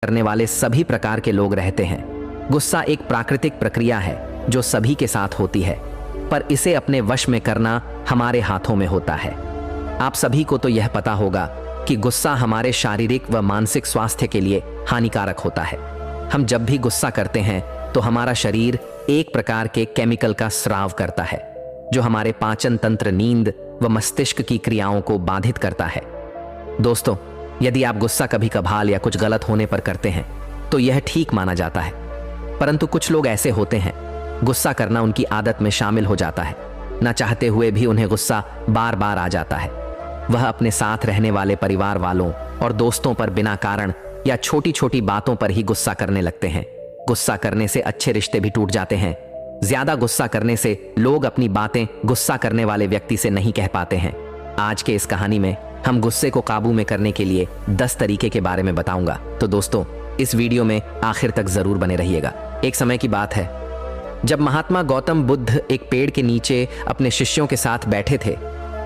करने वाले सभी प्रकार के लोग रहते हैं। गुस्सा एक प्राकृतिक प्रक्रिया है जो सभी के साथ होती है, पर इसे अपने वश में करना हमारे हाथों में होता है। आप सभी को तो यह पता होगा कि गुस्सा हमारे शारीरिक व मानसिक स्वास्थ्य के लिए हानिकारक होता है। हम जब भी गुस्सा करते हैं तो हमारा शरीर एक प्रकार के केमिकल का स्राव करता है जो हमारे पाचन तंत्र, नींद व मस्तिष्क की क्रियाओं को बाधित करता है। दोस्तों, यदि आप गुस्सा कभी कभार या कुछ गलत होने पर करते हैं तो यह ठीक माना जाता है, परंतु कुछ लोग ऐसे होते हैं गुस्सा करना उनकी आदत में शामिल हो जाता है। न चाहते हुए भी उन्हें गुस्सा बार बार आ जाता है। वह अपने साथ रहने वाले परिवार वालों और दोस्तों पर बिना कारण या छोटी छोटी बातों पर ही गुस्सा करने लगते हैं। गुस्सा करने से अच्छे रिश्ते भी टूट जाते हैं। ज्यादा गुस्सा करने से लोग अपनी बातें गुस्सा करने वाले व्यक्ति से नहीं कह पाते हैं। आज के इस कहानी में हम गुस्से को काबू में करने के लिए 10 तरीके के बारे में बताऊंगा। तो दोस्तों, इस वीडियो में आखिर तक जरूर बने रहिएगा। एक समय की बात है जब महात्मा गौतम बुद्ध एक पेड़ के नीचे अपने शिष्यों के साथ बैठे थे।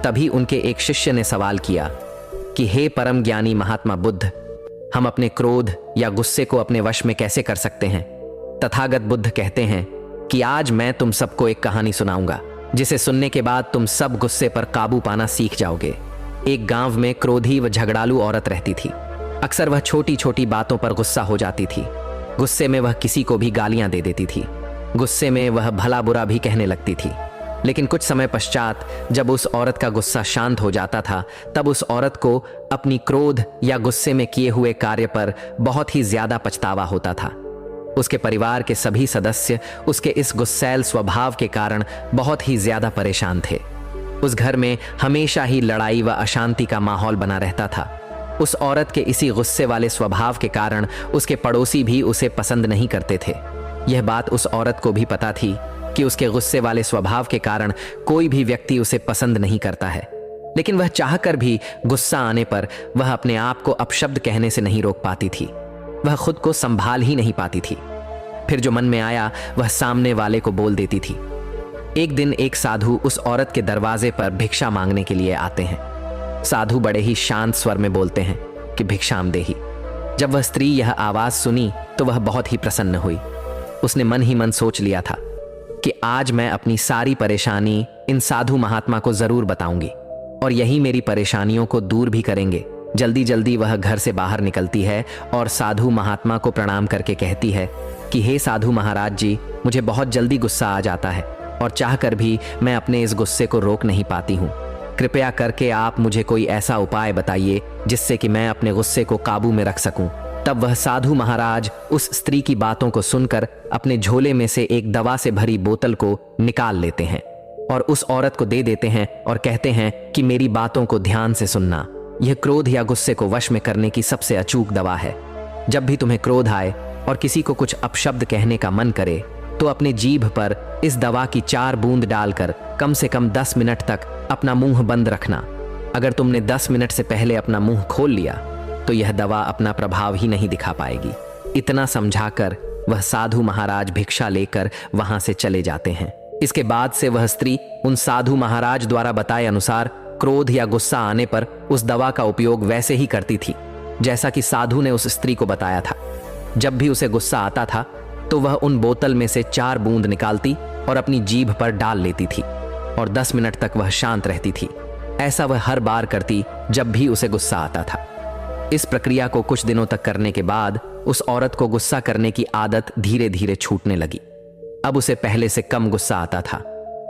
तभी उनके एक शिष्य ने सवाल किया कि हे परम ज्ञानी महात्मा बुद्ध, हम अपने क्रोध या गुस्से को अपने वश में कैसे कर सकते हैं? तथागत बुद्ध कहते हैं कि आज मैं तुम सबको एक कहानी सुनाऊंगा जिसे सुनने के बाद तुम सब गुस्से पर काबू पाना सीख जाओगे। एक गांव में क्रोधी व झगड़ालू औरत रहती थी। अक्सर वह छोटी छोटी बातों पर गुस्सा हो जाती थी। गुस्से में वह किसी को भी गालियां दे देती थी। गुस्से में वह भला बुरा भी कहने लगती थी। लेकिन कुछ समय पश्चात जब उस औरत का गुस्सा शांत हो जाता था, तब उस औरत को अपनी क्रोध या गुस्से में किए हुए कार्य पर बहुत ही ज्यादा पछतावा होता था। उसके परिवार के सभी सदस्य उसके इस गुस्सैल स्वभाव के कारण बहुत ही ज्यादा परेशान थे। उस घर में हमेशा ही लड़ाई व अशांति का माहौल बना रहता था। उस औरत के इसी गुस्से वाले स्वभाव के कारण उसके पड़ोसी भी उसे पसंद नहीं करते थे। यह बात उस औरत को भी पता थी कि उसके गुस्से वाले स्वभाव के कारण कोई भी व्यक्ति उसे पसंद नहीं करता है। लेकिन वह चाहकर भी गुस्सा आने पर वह अपने आप को अपशब्द कहने से नहीं रोक पाती थी। वह खुद को संभाल ही नहीं पाती थी। फिर जो मन में आया वह सामने वाले को बोल देती थी। एक दिन एक साधु उस औरत के दरवाजे पर भिक्षा मांगने के लिए आते हैं। साधु बड़े ही शांत स्वर में बोलते हैं कि भिक्षाम देहि। जब वह स्त्री यह आवाज सुनी तो वह बहुत ही प्रसन्न हुई। उसने मन ही मन सोच लिया था कि आज मैं अपनी सारी परेशानी इन साधु महात्मा को जरूर बताऊंगी और यही मेरी परेशानियों को दूर भी करेंगे। जल्दी जल्दी वह घर से बाहर निकलती है और साधु महात्मा को प्रणाम करके कहती है कि हे साधु महाराज जी, मुझे बहुत जल्दी गुस्सा आ जाता है और चाहकर भी मैं अपने इस गुस्से को रोक नहीं पाती हूँ। कृपया करके आप मुझे कोई ऐसा उपाय बताइए जिससे कि मैं अपने गुस्से को काबू में रख सकूं। तब वह साधु महाराज उस स्त्री की बातों को सुनकर अपने झोले में से एक दवा से भरी बोतल को निकाल लेते हैं और उस औरत को दे देते हैं और कहते हैं कि मेरी बातों को ध्यान से सुनना। यह क्रोध या गुस्से को वश में करने की सबसे अचूक दवा है। जब भी तुम्हें क्रोध आए और किसी को कुछ अपशब्द कहने का मन करे तो अपने जीभ पर इस दवा की 4 बूंद डालकर कम से कम 10 मिनट तक अपना मुंह बंद रखना। अगर तुमने 10 मिनट से पहले अपना मुंह खोल लिया तो यह दवा अपना प्रभाव ही नहीं दिखा पाएगी। इतना समझाकर वह साधु महाराज भिक्षा लेकर वहां से चले जाते हैं। इसके बाद से वह स्त्री उन साधु महाराज द्वारा बताए अनुसार क्रोध या गुस्सा आने पर उस दवा का उपयोग वैसे ही करती थी जैसा कि साधु ने उस स्त्री को बताया था। जब भी उसे गुस्सा आता था तो वह उन बोतल में से 4 बूंद निकालती और अपनी जीभ पर डाल लेती थी और 10 मिनट तक वह शांत रहती थी। ऐसा वह हर बार करती जब भी उसे गुस्सा आता था। इस प्रक्रिया को कुछ दिनों तक करने के बाद उस औरत को गुस्सा करने की आदत धीरे धीरे छूटने लगी। अब उसे पहले से कम गुस्सा आता था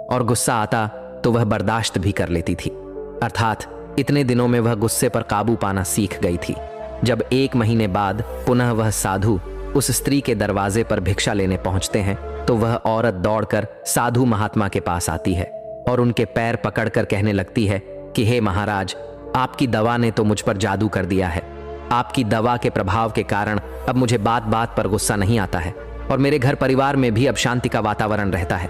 और गुस्सा आता तो वह बर्दाश्त भी कर लेती थी। अर्थात इतने दिनों में वह गुस्से पर काबू पाना सीख गई थी। जब 1 महीने बाद पुनः वह साधु उस स्त्री के दरवाजे पर भिक्षा लेने पहुंचते हैं तो वह औरत दौड़कर साधु महात्मा के पास आती है और उनके पैर पकड़कर कहने लगती है कि हे महाराज, आपकी दवा ने तो मुझ पर जादू कर दिया है। आपकी दवा के प्रभाव के कारण अब मुझे बात बात पर गुस्सा नहीं आता है और मेरे घर परिवार में भी अब शांति का वातावरण रहता है।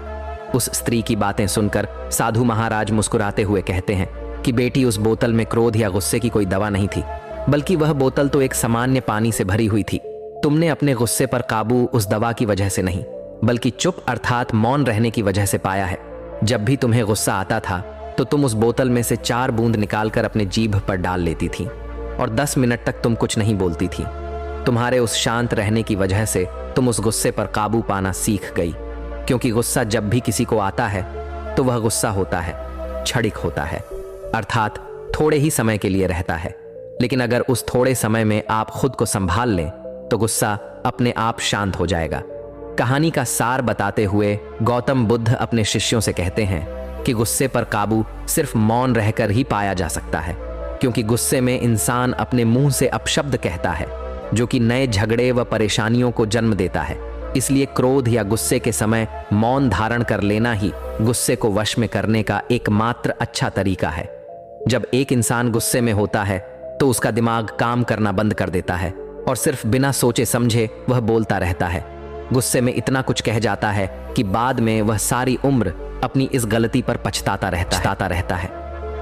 उस स्त्री की बातें सुनकर साधु महाराज मुस्कुराते हुए कहते हैं कि बेटी, उस बोतल में क्रोध या गुस्से की कोई दवा नहीं थी, बल्कि वह बोतल तो एक सामान्य पानी से भरी हुई थी। तुमने अपने गुस्से पर काबू उस दवा की वजह से नहीं, बल्कि चुप अर्थात मौन रहने की वजह से पाया है। जब भी तुम्हें गुस्सा आता था तो तुम उस बोतल में से 4 बूंद निकालकर अपने जीभ पर डाल लेती थी और 10 मिनट तक तुम कुछ नहीं बोलती थी। तुम्हारे उस शांत रहने की वजह से तुम उस गुस्से पर काबू पाना सीख गई, क्योंकि गुस्सा जब भी किसी को आता है तो वह गुस्सा होता है, क्षणिक होता है, अर्थात थोड़े ही समय के लिए रहता है। लेकिन अगर उस थोड़े समय में आप खुद को संभाल लें तो गुस्सा अपने आप शांत हो जाएगा। कहानी का सार बताते हुए गौतम बुद्ध अपने शिष्यों से कहते हैं कि गुस्से पर काबू सिर्फ मौन रहकर ही पाया जा सकता है, क्योंकि गुस्से में इंसान अपने मुंह से अपशब्द कहता है जो कि नए झगड़े व परेशानियों को जन्म देता है। इसलिए क्रोध या गुस्से के समय मौन धारण कर लेना ही गुस्से को वश में करने का एकमात्र अच्छा तरीका है। जब एक इंसान गुस्से में होता है तो उसका दिमाग काम करना बंद कर देता है और सिर्फ बिना सोचे समझे वह बोलता रहता है। गुस्से में इतना कुछ कह जाता है कि बाद में वह सारी उम्र अपनी इस गलती पर पछताता रहता है।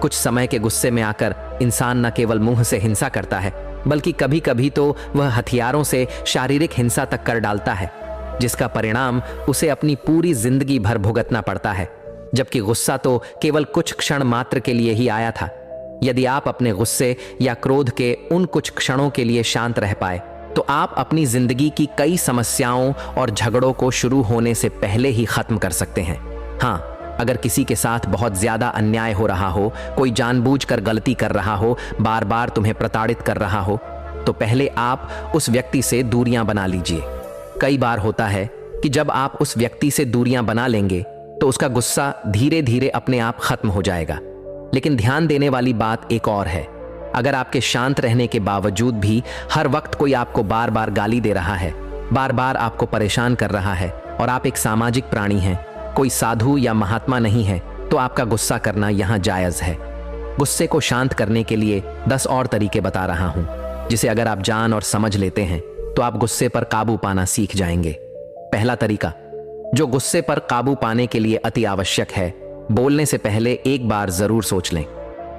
कुछ समय के गुस्से में आकर इंसान न केवल मुंह से हिंसा करता है, बल्कि कभी कभी तो वह हथियारों से शारीरिक हिंसा तक कर डालता है, जिसका परिणाम उसे अपनी पूरी जिंदगी भर भुगतना पड़ता है। जबकि गुस्सा तो केवल कुछ क्षण मात्र के लिए ही आया था। यदि आप अपने गुस्से या क्रोध के उन कुछ क्षणों के लिए शांत रह पाए तो आप अपनी जिंदगी की कई समस्याओं और झगड़ों को शुरू होने से पहले ही खत्म कर सकते हैं। हाँ, अगर किसी के साथ बहुत ज्यादा अन्याय हो रहा हो, कोई जानबूझकर गलती कर रहा हो, बार बार तुम्हें प्रताड़ित कर रहा हो, तो पहले आप उस व्यक्ति से दूरियां बना लीजिए। कई बार होता है कि जब आप उस व्यक्ति से दूरियां बना लेंगे तो उसका गुस्सा धीरे धीरे अपने आप खत्म हो जाएगा। लेकिन ध्यान देने वाली बात एक और है। अगर आपके शांत रहने के बावजूद भी हर वक्त कोई आपको बार बार गाली दे रहा है, बार बार आपको परेशान कर रहा है और आप एक सामाजिक प्राणी हैं, कोई साधु या महात्मा नहीं है, तो आपका गुस्सा करना यहाँ जायज है। गुस्से को शांत करने के लिए 10 और तरीके बता रहा हूँ, जिसे अगर आप जान और समझ लेते हैं तो आप गुस्से पर काबू पाना सीख जाएंगे। पहला तरीका, जो गुस्से पर काबू पाने के लिए अति आवश्यक है, बोलने से पहले एक बार जरूर सोच लें।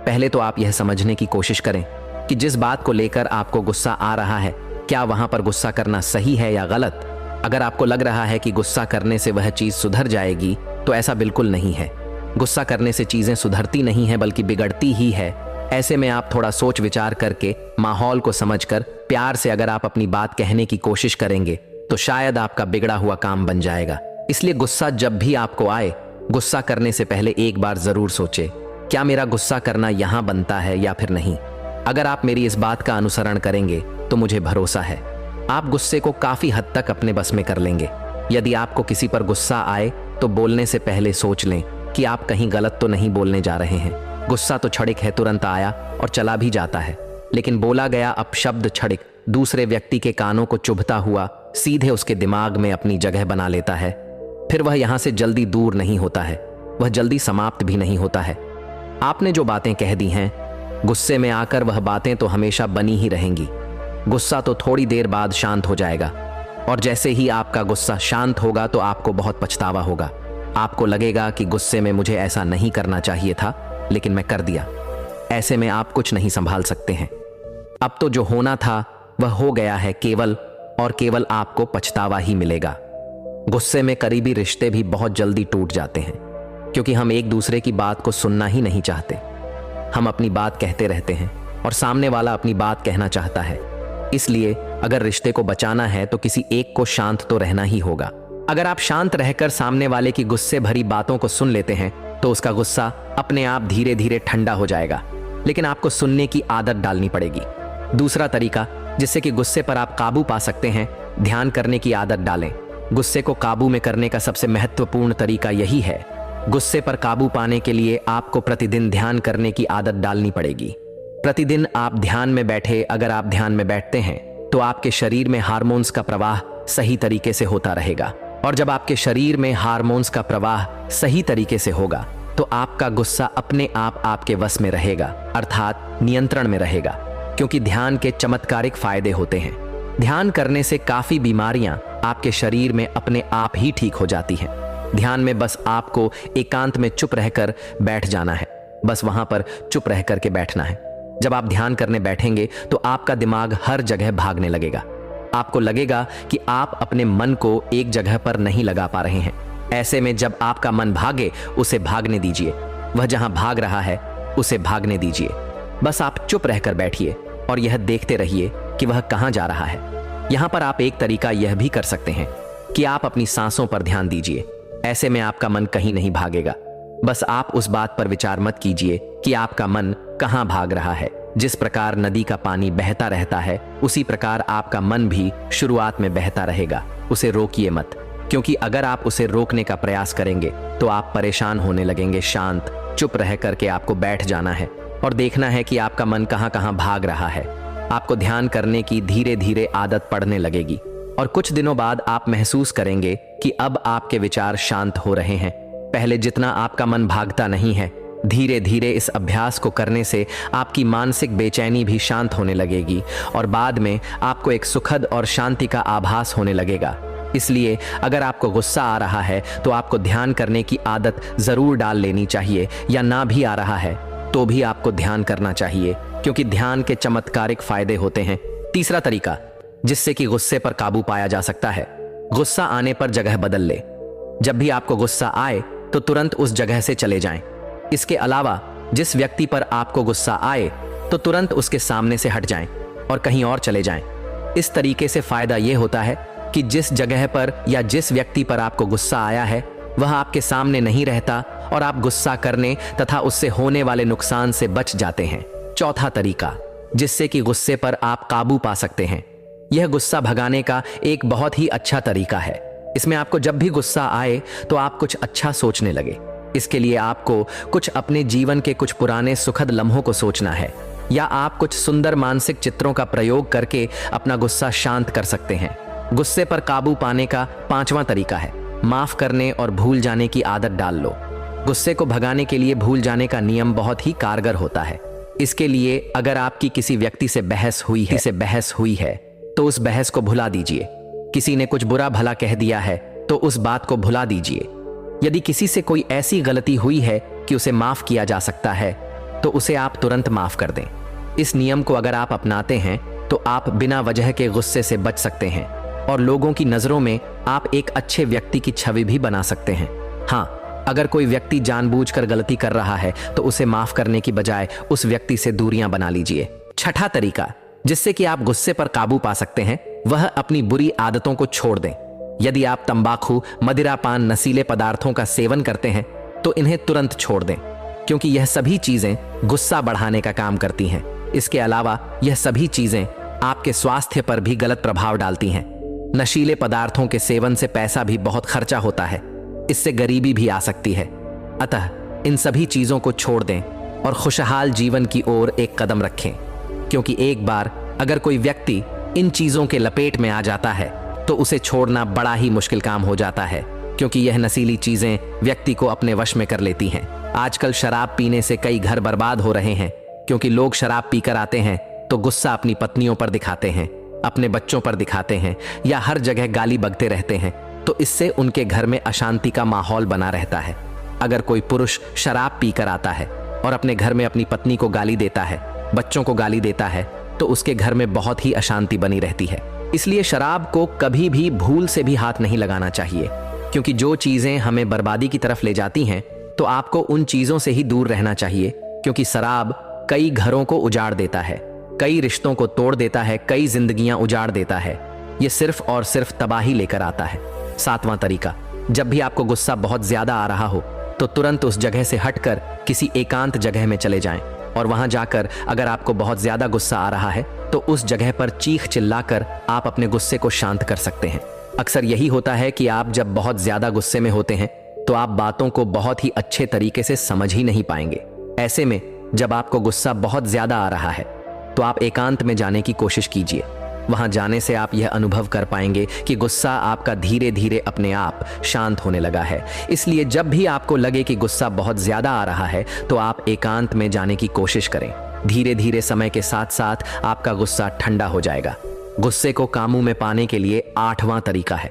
पहले तो आप यह समझने की कोशिश करें कि जिस बात को लेकर आपको गुस्सा आ रहा है, क्या वहां पर गुस्सा करना सही है या गलत। अगर आपको लग रहा है कि गुस्सा करने से वह चीज सुधर जाएगी, तो ऐसा बिल्कुल नहीं है। गुस्सा करने से चीजें सुधरती नहीं है बल्कि बिगड़ती ही है। ऐसे में आप थोड़ा सोच विचार करके, माहौल को समझकर, प्यार से अगर आप अपनी बात कहने की कोशिश करेंगे तो शायद आपका बिगड़ा हुआ काम बन जाएगा। इसलिए गुस्सा जब भी आपको आए, गुस्सा करने से पहले एक बार जरूर सोचें, क्या मेरा गुस्सा करना यहां बनता है या फिर नहीं। अगर आप मेरी इस बात का अनुसरण करेंगे तो मुझे भरोसा है आप गुस्से को काफी हद तक अपने बस में कर लेंगे। यदि आपको किसी पर गुस्सा आए तो बोलने से पहले सोच लें कि आप कहीं गलत तो नहीं बोलने जा रहे हैं। गुस्सा तो क्षणिक है, तुरंत आया और चला भी जाता है, लेकिन बोला गया अपशब्द क्षणिक दूसरे व्यक्ति के कानों को चुभता हुआ सीधे उसके दिमाग में अपनी जगह बना लेता है। फिर वह यहां से जल्दी दूर नहीं होता है, वह जल्दी समाप्त भी नहीं होता है। आपने जो बातें कह दी हैं, गुस्से में आकर वह बातें तो हमेशा बनी ही रहेंगी। गुस्सा तो थोड़ी देर बाद शांत हो जाएगा, और जैसे ही आपका गुस्सा शांत होगा तो आपको बहुत पछतावा होगा। आपको लगेगा कि गुस्से में मुझे ऐसा नहीं करना चाहिए था, लेकिन मैं कर दिया। ऐसे में आप कुछ नहीं संभाल सकते हैं। अब तो जो होना था वह हो गया है, केवल और केवल आपको पछतावा ही मिलेगा। गुस्से में करीबी रिश्ते भी बहुत जल्दी टूट जाते हैं, क्योंकि हम एक दूसरे की बात को सुनना ही नहीं चाहते। हम अपनी बात कहते रहते हैं और सामने वाला अपनी बात कहना चाहता है। इसलिए अगर रिश्ते को बचाना है तो किसी एक को शांत तो रहना ही होगा। अगर आप शांत रहकर सामने वाले की गुस्से भरी बातों को सुन लेते हैं तो उसका गुस्सा अपने आप धीरे धीरे ठंडा हो जाएगा, लेकिन आपको सुनने की आदत डालनी पड़ेगी। दूसरा तरीका जिससे कि गुस्से पर आप काबू पा सकते हैं, ध्यान करने की आदत डालें। गुस्से को काबू में करने का सबसे महत्वपूर्ण तरीका यही है। गुस्से पर काबू पाने के लिए आपको प्रतिदिन ध्यान करने की आदत डालनी पड़ेगी। प्रतिदिन आप ध्यान में बैठे, अगर आप ध्यान में बैठते हैं तो आपके शरीर में हार्मोन्स का प्रवाह सही तरीके से होता रहेगा, और जब आपके शरीर में हार्मोन्स का प्रवाह सही तरीके से होगा तो आपका गुस्सा अपने आप आपके वश में रहेगा, अर्थात नियंत्रण में रहेगा। क्योंकि ध्यान के चमत्कारिक फायदे होते हैं। ध्यान करने से काफी बीमारियां आपके शरीर में अपने आप ही ठीक हो जाती हैं। ध्यान में बस आपको एकांत में चुप रहकर बैठ जाना है, बस वहां पर चुप रह करके बैठना है। जब आप ध्यान करने बैठेंगे तो आपका दिमाग हर जगह भागने लगेगा। आपको लगेगा कि आप अपने मन को एक जगह पर नहीं लगा पा रहे हैं। ऐसे में जब आपका मन भागे, उसे भागने दीजिए। वह जहां भाग रहा है उसे भागने दीजिए। बस आप चुप रहकर बैठिए और यह देखते रहिए कि वह कहां जा रहा है। यहाँ पर आप एक तरीका यह भी कर सकते हैं कि आप अपनी सांसों पर ध्यान दीजिए। ऐसे में आपका मन कहीं नहीं भागेगा। बस आप उस बात पर विचार मत कीजिए कि आपका मन कहाँ भाग रहा है। जिस प्रकार नदी का पानी बहता रहता है, उसी प्रकार आपका मन भी शुरुआत में बहता रहेगा। उसे रोकिए मत, क्योंकि अगर आप उसे रोकने का प्रयास करेंगे तो आप परेशान होने लगेंगे। शांत चुप रह करके आपको बैठ जाना है और देखना है कि आपका मन कहाँ कहाँ भाग रहा है। आपको ध्यान करने की धीरे धीरे आदत पड़ने लगेगी और कुछ दिनों बाद आप महसूस करेंगे कि अब आपके विचार शांत हो रहे हैं। पहले जितना आपका मन भागता नहीं है, धीरे धीरे इस अभ्यास को करने से आपकी मानसिक बेचैनी भी शांत होने लगेगी और बाद में आपको एक सुखद और शांति का आभास होने लगेगा। इसलिए अगर आपको गुस्सा आ रहा है तो आपको ध्यान करने की आदत जरूर डाल लेनी चाहिए, या ना भी आ रहा है तो भी आपको ध्यान करना चाहिए, क्योंकि ध्यान के चमत्कारिक फायदे होते हैं। तीसरा तरीका जिससे कि गुस्से पर काबू पाया जा सकता है, गुस्सा आने पर जगह बदल ले। जब भी आपको गुस्सा आए तो तुरंत उस जगह से चले जाएं। इसके अलावा जिस व्यक्ति पर आपको गुस्सा आए तो तुरंत उसके सामने से हट जाएं और कहीं और चले जाएं। इस तरीके से फायदा यह होता है कि जिस जगह पर या जिस व्यक्ति पर आपको गुस्सा आया है वह आपके सामने नहीं रहता और आप गुस्सा करने तथा उससे होने वाले नुकसान से बच जाते हैं। चौथा तरीका जिससे कि गुस्से पर आप काबू पा सकते हैं, यह गुस्सा भगाने का एक बहुत ही अच्छा तरीका है। इसमें आपको जब भी गुस्सा आए तो आप कुछ अच्छा सोचने लगे। इसके लिए आपको कुछ अपने जीवन के कुछ पुराने सुखद लम्हों को सोचना है, या आप कुछ सुंदर मानसिक चित्रों का प्रयोग करके अपना गुस्सा शांत कर सकते हैं। गुस्से पर काबू पाने का पांचवा तरीका है माफ करने और भूल जाने की आदत डाल लो। गुस्से को भगाने के लिए भूल जाने का नियम बहुत ही कारगर होता है। इसके लिए अगर आपकी किसी व्यक्ति से बहस हुई है तो उस बहस को भुला दीजिए। किसी ने कुछ बुरा भला कह दिया है तो उस बात को भुला दीजिए। यदि किसी से कोई ऐसी गलती हुई है कि उसे माफ किया जा सकता है तो उसे आप तुरंत माफ कर दें। इस नियम को अगर आप अपनाते हैं तो आप बिना वजह के गुस्से से बच सकते हैं और लोगों की नजरों में आप एक अच्छे व्यक्ति की छवि भी बना सकते हैं। हाँ, अगर कोई व्यक्ति जानबूझकर गलती कर रहा है तो उसे माफ करने की बजाय उस व्यक्ति से दूरियां बना लीजिए। छठा तरीका जिससे कि आप गुस्से पर काबू पा सकते हैं, वह अपनी बुरी आदतों को छोड़ दें। यदि आप तंबाकू, मदिरापान, नशीले पदार्थों का सेवन करते हैं तो इन्हें तुरंत छोड़ दें, क्योंकि यह सभी चीजें गुस्सा बढ़ाने का काम करती हैं। इसके अलावा यह सभी चीजें आपके स्वास्थ्य पर भी गलत प्रभाव डालती हैं। नशीले पदार्थों के सेवन से पैसा भी बहुत खर्चा होता है, इससे गरीबी भी आ सकती है। अतः इन सभी चीजों को छोड़ दें और खुशहाल जीवन की ओर एक कदम रखें, क्योंकि एक बार अगर कोई व्यक्ति इन चीजों के लपेट में आ जाता है तो उसे छोड़ना बड़ा ही मुश्किल काम हो जाता है, क्योंकि यह नशीली चीजें व्यक्ति को अपने वश में कर लेती हैं। आजकल शराब पीने से कई घर बर्बाद हो रहे हैं, क्योंकि लोग शराब पीकर आते हैं तो गुस्सा अपनी पत्नियों पर दिखाते हैं, अपने बच्चों पर दिखाते हैं, या हर जगह गाली बकते रहते हैं, तो इससे उनके घर में अशांति का माहौल बना रहता है। अगर कोई पुरुष शराब पीकर आता है और अपने घर में अपनी पत्नी को गाली देता है, बच्चों को गाली देता है, तो उसके घर में बहुत ही अशांति बनी रहती है। इसलिए शराब को कभी भी भूल से भी हाथ नहीं लगाना चाहिए, क्योंकि जो चीजें हमें बर्बादी की तरफ ले जाती हैं तो आपको उन चीजों से ही दूर रहना चाहिए, क्योंकि शराब कई घरों को उजाड़ देता है, कई रिश्तों को तोड़ देता है, कई जिंदगियां उजाड़ देता है। ये सिर्फ और सिर्फ तबाही लेकर आता है। सातवां तरीका, जब भी आपको गुस्सा बहुत ज्यादा आ रहा हो तो तुरंत उस जगह से हटकर किसी एकांत जगह में चले जाएं और वहां जाकर अगर आपको बहुत ज्यादा गुस्सा आ रहा है तो उस जगह पर चीख चिल्लाकर आप अपने गुस्से को शांत कर सकते हैं। अक्सर यही होता है कि आप जब बहुत ज्यादा गुस्से में होते हैं तो आप बातों को बहुत ही अच्छे तरीके से समझ ही नहीं पाएंगे। ऐसे में जब आपको गुस्सा बहुत ज्यादा आ रहा है तो आप एकांत में जाने की कोशिश कीजिए। वहां जाने से आप यह अनुभव कर पाएंगे कि गुस्सा आपका धीरे धीरे अपने आप शांत होने लगा है। इसलिए जब भी आपको लगे कि गुस्सा बहुत ज्यादा आ रहा है तो आप एकांत में जाने की कोशिश करें। धीरे धीरे समय के साथ साथ आपका गुस्सा ठंडा हो जाएगा। गुस्से को काबू में पाने के लिए 8वां तरीका है,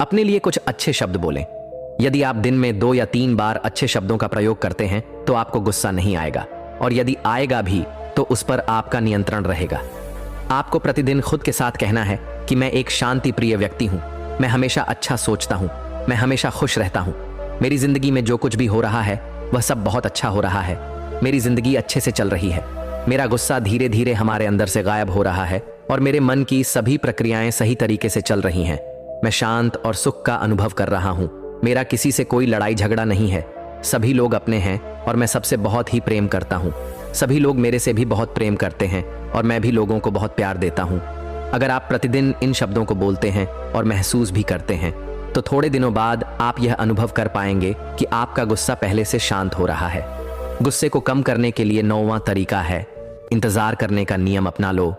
अपने लिए कुछ अच्छे शब्द बोलें। यदि आप दिन में 2 या 3 बार अच्छे शब्दों का प्रयोग करते हैं तो आपको गुस्सा नहीं आएगा, और यदि आएगा भी तो उस पर आपका नियंत्रण रहेगा। आपको प्रतिदिन खुद के साथ कहना है कि मैं एक शांति प्रिय व्यक्ति हूं, मैं हमेशा अच्छा सोचता हूं, मैं हमेशा खुश रहता हूं, मेरी जिंदगी में जो कुछ भी हो रहा है वह सब बहुत अच्छा हो रहा है, मेरी जिंदगी अच्छे से चल रही है, मेरा गुस्सा धीरे धीरे हमारे अंदर से गायब हो रहा है और मेरे मन की सभी प्रक्रियाएं सही तरीके से चल रही हैं। मैं शांत और सुख का अनुभव कर रहा हूं। मेरा किसी से कोई लड़ाई झगड़ा नहीं है। सभी लोग अपने हैं और मैं सबसे बहुत ही प्रेम करता हूं। सभी लोग मेरे से भी बहुत प्रेम करते हैं और मैं भी लोगों को बहुत प्यार देता हूं। अगर आप प्रतिदिन इन शब्दों को बोलते हैं और महसूस भी करते हैं तो थोड़े दिनों बाद आप यह अनुभव कर पाएंगे कि आपका गुस्सा पहले से शांत हो रहा है। गुस्से को कम करने के लिए 9वां तरीका है इंतजार करने का नियम अपना लो।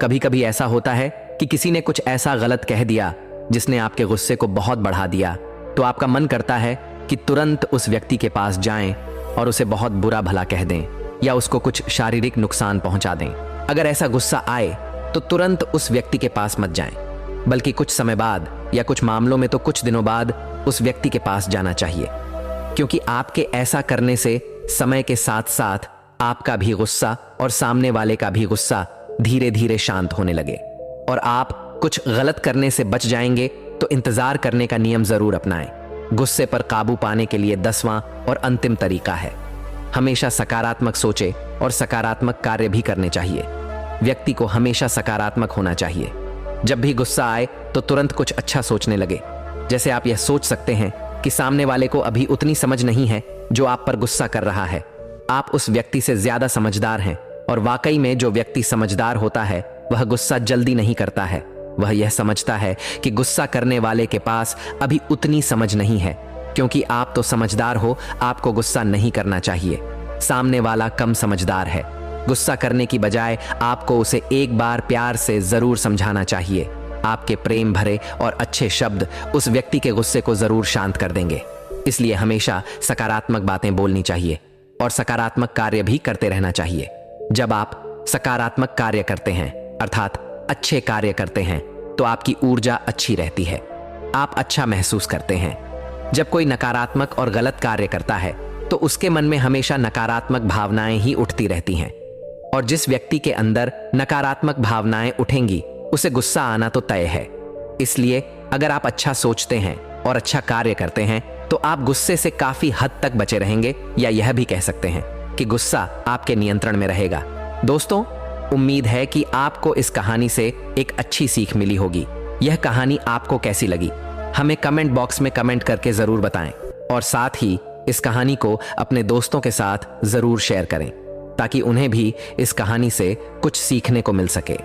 कभी कभी ऐसा होता है कि किसी ने कुछ ऐसा गलत कह दिया जिसने आपके गुस्से को बहुत बढ़ा दिया, तो आपका मन करता है कि तुरंत उस व्यक्ति के पास जाएं और उसे बहुत बुरा भला कह दें या उसको कुछ शारीरिक नुकसान पहुंचा दें। अगर ऐसा गुस्सा आए तो तुरंत उस व्यक्ति के पास मत जाएं, बल्कि कुछ समय बाद या कुछ मामलों में तो कुछ दिनों बाद उस व्यक्ति के पास जाना चाहिए, क्योंकि आपके ऐसा करने से समय के साथ साथ आपका भी गुस्सा और सामने वाले का भी गुस्सा धीरे धीरे शांत होने लगे और आप कुछ गलत करने से बच जाएंगे। तो इंतजार करने का नियम जरूर अपनाएं। गुस्से पर काबू पाने के लिए 10वां और अंतिम तरीका है हमेशा सकारात्मक सोचे और सकारात्मक कार्य भी करने चाहिए। व्यक्ति को हमेशा सकारात्मक होना चाहिए। जब भी गुस्सा आए तो तुरंत कुछ अच्छा सोचने लगे। जैसे आप यह सोच सकते हैं कि सामने वाले को अभी उतनी समझ नहीं है जो आप पर गुस्सा कर रहा है। आप उस व्यक्ति से ज्यादा समझदार हैं और वाकई में जो व्यक्ति समझदार होता है वह गुस्सा जल्दी नहीं करता है। वह यह समझता है कि गुस्सा करने वाले के पास अभी उतनी समझ नहीं है। क्योंकि आप तो समझदार हो, आपको गुस्सा नहीं करना चाहिए। सामने वाला कम समझदार है। गुस्सा करने की बजाय आपको उसे एक बार प्यार से जरूर समझाना चाहिए। आपके प्रेम भरे और अच्छे शब्द उस व्यक्ति के गुस्से को जरूर शांत कर देंगे। इसलिए हमेशा सकारात्मक बातें बोलनी चाहिए और सकारात्मक कार्य भी करते रहना चाहिए। जब आप सकारात्मक कार्य करते हैं अर्थात अच्छे कार्य करते हैं तो आपकी ऊर्जा अच्छी रहती है। आप अच्छा महसूस करते हैं। जब कोई नकारात्मक और गलत कार्य करता है तो उसके मन में हमेशा नकारात्मक भावनाएं ही उठती रहती हैं, और जिस व्यक्ति के अंदर नकारात्मक भावनाएं उठेंगी उसे गुस्सा आना तो तय है। इसलिए अगर आप अच्छा सोचते हैं और अच्छा कार्य करते हैं तो आप गुस्से से काफी हद तक बचे रहेंगे, या यह भी कह सकते हैं कि गुस्सा आपके नियंत्रण में रहेगा। दोस्तों, उम्मीद है कि आपको इस कहानी से एक अच्छी सीख मिली होगी। यह कहानी आपको कैसी लगी हमें कमेंट बॉक्स में कमेंट करके जरूर बताएं, और साथ ही इस कहानी को अपने दोस्तों के साथ जरूर शेयर करें ताकि उन्हें भी इस कहानी से कुछ सीखने को मिल सके।